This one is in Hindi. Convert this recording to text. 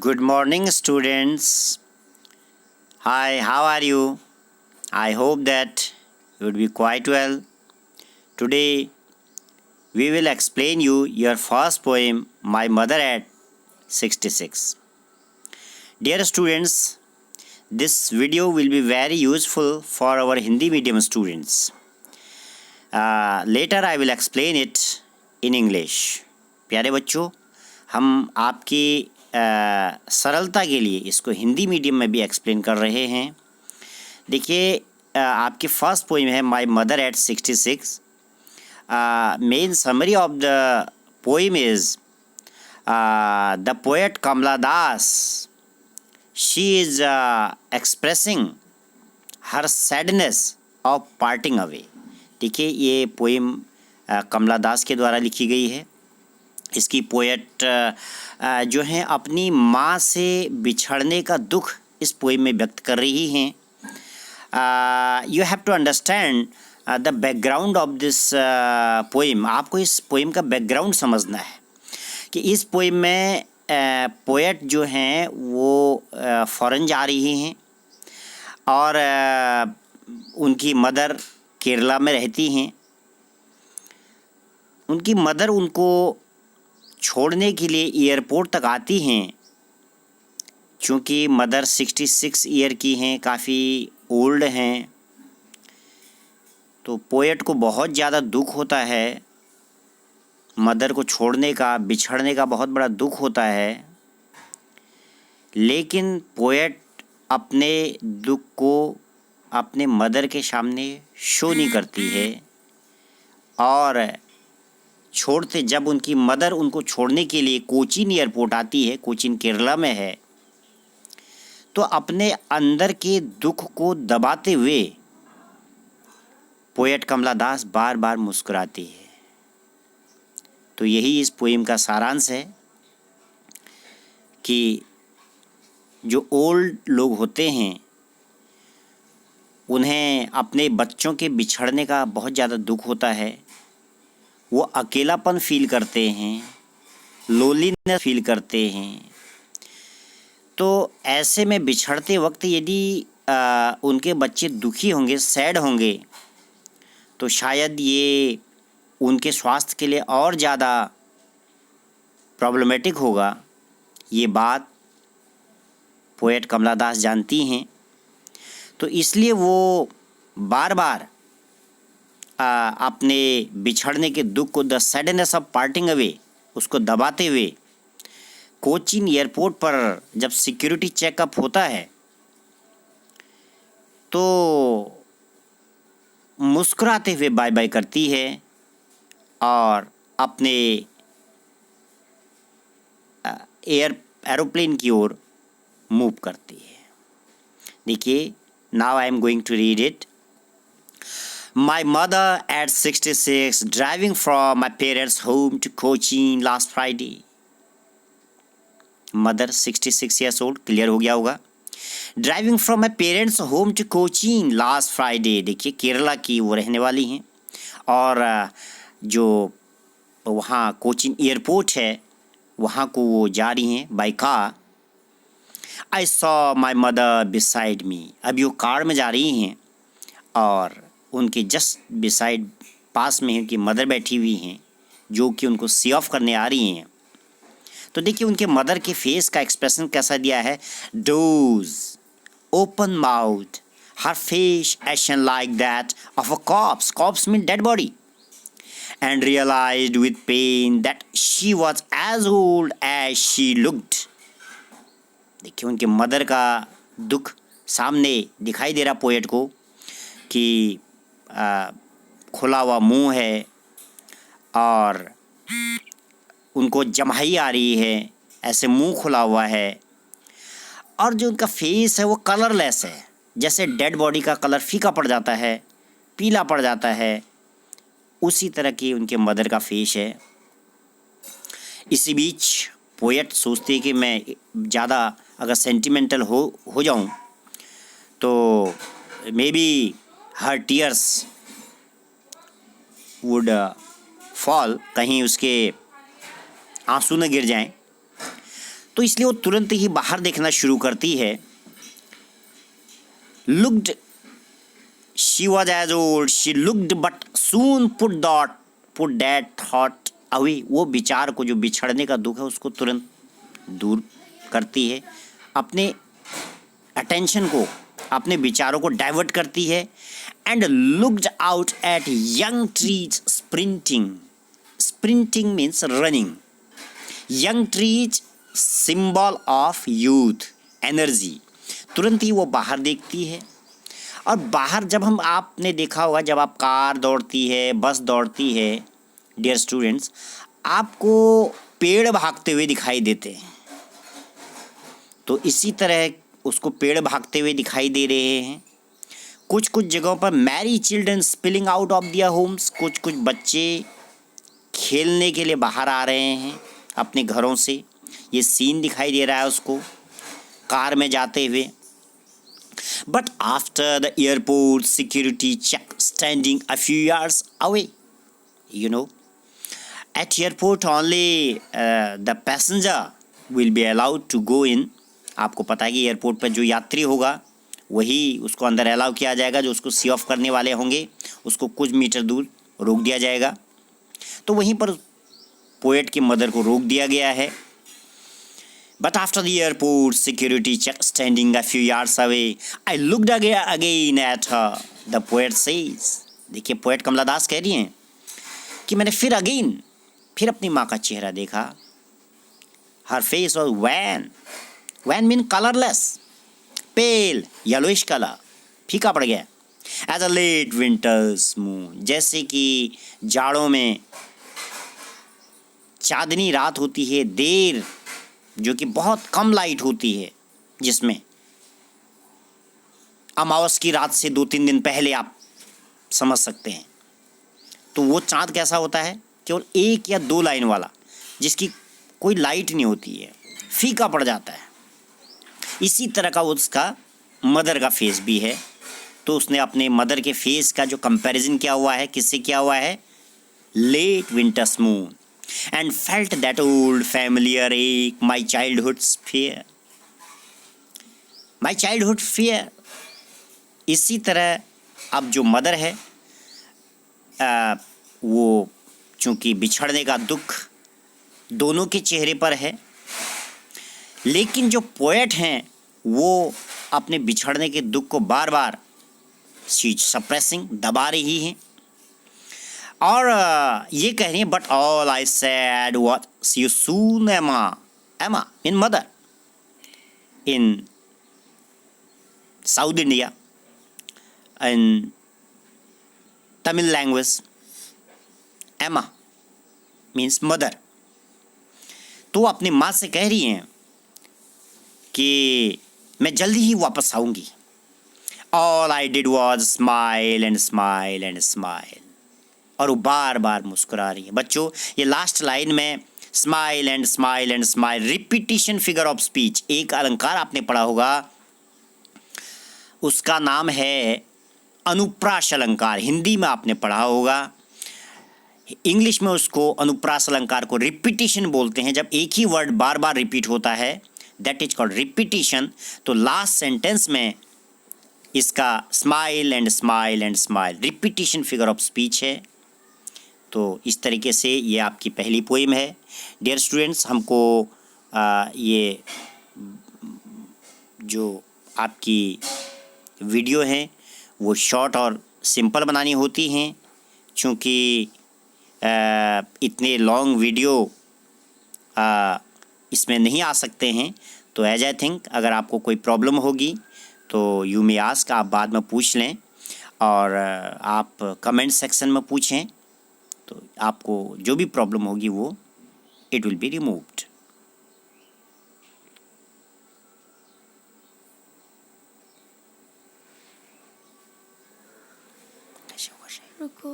Good morning, students. Hi, how are you? I hope that you would be quite well. Today, we will explain you your first poem, My Mother at 66. Dear students, this video will be very useful for our Hindi medium students. Later, I will explain it in English. प्यारे बच्चों, हम आपकी सरलता के लिए इसको हिंदी मीडियम में भी एक्सप्लेन कर रहे हैं। देखिए, आपकी फर्स्ट पोइम है my mother at 66। Main summary of the poem is the poet Kamala Das, she is expressing her sadness of parting away. देखिए, ये पोइम कमला दास के द्वारा लिखी गई है। इसकी पोएट जो हैं अपनी माँ से बिछड़ने का दुख इस पोइम में व्यक्त कर रही हैं। You have to understand the background of this poem. आपको इस पोइम का बैकग्राउंड समझना है कि इस पोइम में पोएट जो हैं वो फ़ॉरेन जा रही हैं और उनकी मदर केरला में रहती हैं। उनकी मदर उनको छोड़ने के लिए एयरपोर्ट तक आती हैं। चूँकि मदर 66 ईयर की हैं, काफ़ी ओल्ड हैं, तो पोएट को बहुत ज़्यादा दुख होता है। मदर को छोड़ने का, बिछड़ने का बहुत बड़ा दुख होता है। लेकिन पोएट अपने दुख को अपने मदर के सामने शो नहीं करती है और जब उनकी मदर उनको छोड़ने के लिए कोचीन एयरपोर्ट आती है, कोचीन केरला में है, तो अपने अंदर के दुख को दबाते हुए पोएट कमला दास बार बार मुस्कुराती है। तो यही इस पोइम का सारांश है कि जो ओल्ड लोग होते हैं उन्हें अपने बच्चों के बिछड़ने का बहुत ज़्यादा दुख होता है। वो अकेलापन फील करते हैं, लोनलीनेस फील करते हैं। तो ऐसे में बिछड़ते वक्त यदि उनके बच्चे दुखी होंगे, सैड होंगे, तो शायद ये उनके स्वास्थ्य के लिए और ज़्यादा प्रॉब्लमेटिक होगा। ये बात पोएट कमला दास जानती हैं, तो इसलिए वो बार बार अपने बिछड़ने के दुख को, the sadness of parting away, उसको दबाते हुए कोचीन एयरपोर्ट पर जब सिक्योरिटी चेकअप होता है तो मुस्कुराते हुए बाय बाय करती है और अपने एरोप्लेन की ओर मूव करती है। देखिए, now I am going to read it. My mother at 66 driving from my parents' home to Cochin last Friday. Mother 66 years old, clear हो गया होगा। Driving from my parents' home to Cochin last Friday. देखिए, केरला की वो रहने वाली हैं और जो वहाँ कोचीन एयरपोर्ट है वहाँ को वो जा रही हैं by car. I saw my mother beside me. अभी वो कार में जा रही हैं और उनके जस्ट बिसाइड, पास में उनकी मदर बैठी हुई हैं जो कि उनको सी ऑफ करने आ रही हैं। तो देखिए, उनके मदर के फेस का एक्सप्रेशन कैसा दिया है। Doze, open mouth, her face action like that of a corpse, corpse mean dead body, and realised with pain that she was as old as she looked. देखिए, उनके मदर का दुख सामने दिखाई दे रहा पोएट को कि खुला हुआ मुंह है और उनको जम्हाई आ रही है, ऐसे मुंह खुला हुआ है और जो उनका फेस है वो कलरलेस है। जैसे डेड बॉडी का कलर फीका पड़ जाता है, पीला पड़ जाता है, उसी तरह की उनके मदर का फेस है। इसी बीच पोएट सोचती है कि मैं ज़्यादा अगर सेंटिमेंटल हो जाऊं तो may be her tears would fall, कहीं उसके आंसू न गिर जाएं। तो इसलिए वो तुरंत ही बाहर देखना शुरू करती है। Looked, she was as old, she looked but soon put that thought away. वो विचार को, जो बिछड़ने का दुख है, उसको तुरंत दूर करती है, अपने अटेंशन को, अपने विचारों को डाइवर्ट करती है। And looked out at young trees sprinting. Sprinting means running. Young trees symbol of youth, energy. तुरंत ही वो बाहर देखती है। और बाहर जब आपने देखा होगा, जब आप कार दौड़ती है, बस दौड़ती है, डियर स्टूडेंट्स, आपको पेड़ भागते हुए दिखाई देते हैं। तो इसी तरह उसको पेड़ भागते हुए दिखाई दे रहे हैं। कुछ कुछ जगहों पर merry children spilling out of their homes, कुछ कुछ बच्चे खेलने के लिए बाहर आ रहे हैं अपने घरों से। ये सीन दिखाई दे रहा है उसको कार में जाते हुए। But after the airport security check standing a few yards away, you know, at airport only the passenger will be allowed to go in. आपको पता है कि एयरपोर्ट पर जो यात्री होगा वही उसको अंदर अलाउ किया जाएगा। जो उसको सी ऑफ करने वाले होंगे उसको कुछ मीटर दूर रोक दिया जाएगा। तो वहीं पर पोएट की मदर को रोक दिया गया है। But after the airport security check standing a few yards away, I looked again at her, the poet says. देखिए, पोएट कमला दास कह रही हैं कि मैंने फिर अपनी माँ का चेहरा देखा। Her face was wan mean colourless, pale yellowish colour, फीका पड़ गया। As a late winter's moon, जैसे कि जाड़ों में चांदनी रात होती है, देर, जो कि बहुत कम लाइट होती है, जिसमें अमावस की रात से 2-3 दिन पहले आप समझ सकते हैं। तो वो चाँद कैसा होता है, केवल 1 या 2 लाइन वाला, जिसकी कोई लाइट नहीं होती है, फीका पड़ जाता है। इसी तरह का उसका मदर का फेस भी है। तो उसने अपने मदर के फेस का जो कंपैरिजन किया हुआ है, किससे किया हुआ है, late winter's moon, and felt that old familiar ache my childhood's fear, my childhood fear. इसी तरह अब जो मदर है, वो चूँकि बिछड़ने का दुख दोनों के चेहरे पर है, लेकिन जो पोएट हैं वो अपने बिछड़ने के दुख को बार बार सप्रेसिंग, दबा रही हैं। और ये कह रही हैं, but all I said was you soon amma in mother in South India in Tamil language, amma means mother. तो अपनी माँ से कह रही हैं कि मैं जल्दी ही वापस आऊँगी। All I did was smile and smile and smile, और वो बार बार मुस्कुरा रही है। बच्चों, ये लास्ट लाइन में smile and smile and smile, repetition figure of speech, एक अलंकार आपने पढ़ा होगा, उसका नाम है अनुप्रास अलंकार। हिंदी में आपने पढ़ा होगा, इंग्लिश में उसको अनुप्रास अलंकार को रिपीटिशन बोलते हैं। जब एक ही वर्ड बार बार रिपीट होता है, दैट इज कॉल्ड रिपीटिशन। तो लास्ट सेंटेंस में इसका smile and smile and smile, repetition figure of speech है। तो इस तरीके से ये आपकी पहली पोइम है। डियर स्टूडेंट्स, हमको ये जो आपकी वीडियो हैं वो शॉर्ट और सिंपल बनानी होती हैं, क्योंकि इतने लॉन्ग वीडियो इसमें नहीं आ सकते हैं। तो एज आई थिंक, अगर आपको कोई प्रॉब्लम होगी तो यू मे आस्क, आप बाद में पूछ लें, और आप कमेंट सेक्शन में पूछें, तो आपको जो भी प्रॉब्लम होगी वो इट विल बी रिमूव्ड। रुको।